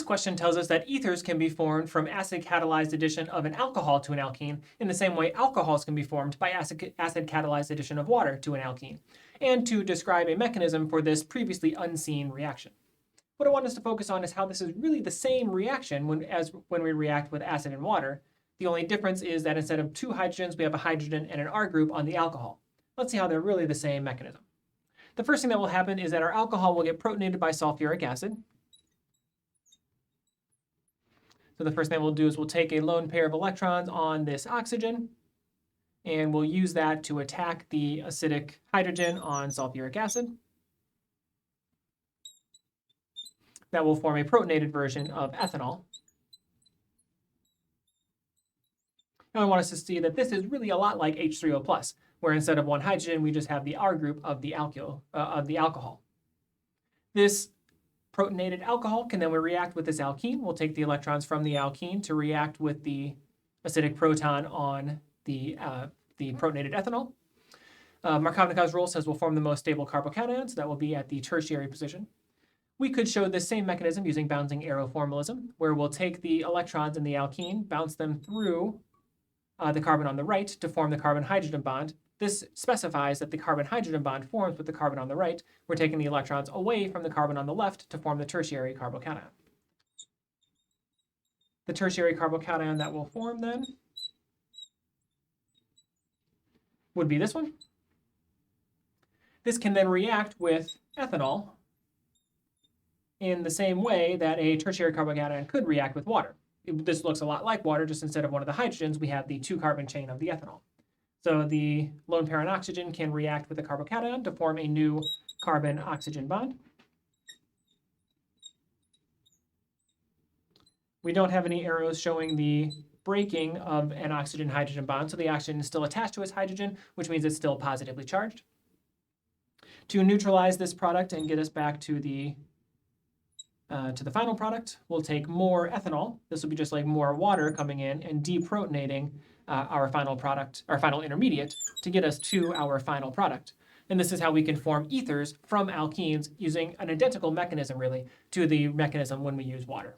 question tells us that ethers can be formed from acid-catalyzed addition of an alcohol to an alkene in the same way alcohols can be formed by acid-catalyzed addition of water to an alkene, and to describe a mechanism for this previously unseen reaction. What I want us to focus on is how this is really the same reaction as when we react with acid and water. The only difference is that instead of two hydrogens, we have a hydrogen and an R group on the alcohol. Let's see how they're really the same mechanism. The first thing that will happen is that our alcohol will get protonated by sulfuric acid. So the first thing we'll do is we'll take a lone pair of electrons on this oxygen, and we'll use that to attack the acidic hydrogen on sulfuric acid. That will form a protonated version of ethanol. Now I want us to see that this is really a lot like H3O+, where instead of one hydrogen, we just have the R group of the alcohol. This protonated alcohol can then react with this alkene. We'll take the electrons from the alkene to react with the acidic proton on the protonated ethanol. Markovnikov's rule says we'll form the most stable carbocation, so that will be at the tertiary position. We could show this same mechanism using bouncing arrow formalism, where we'll take the electrons in the alkene, bounce them through the carbon on the right to form the carbon-hydrogen bond. This specifies that the carbon-hydrogen bond forms with the carbon on the right. We're taking the electrons away from the carbon on the left to form the tertiary carbocation. The tertiary carbocation that will form then would be this one. This can then react with ethanol in the same way that a tertiary carbocation could react with water. This looks a lot like water, just instead of one of the hydrogens, we have the two-carbon chain of the ethanol. So the lone pair on oxygen can react with the carbocation to form a new carbon-oxygen bond. We don't have any arrows showing the breaking of an oxygen-hydrogen bond, so the oxygen is still attached to its hydrogen, which means it's still positively charged. To neutralize this product and get us back to the final product, we'll take more ethanol. This will be just like more water coming in and deprotonating our final product, our final intermediate, to get us to our final product. And this is how we can form ethers from alkenes using an identical mechanism, really, to the mechanism when we use water.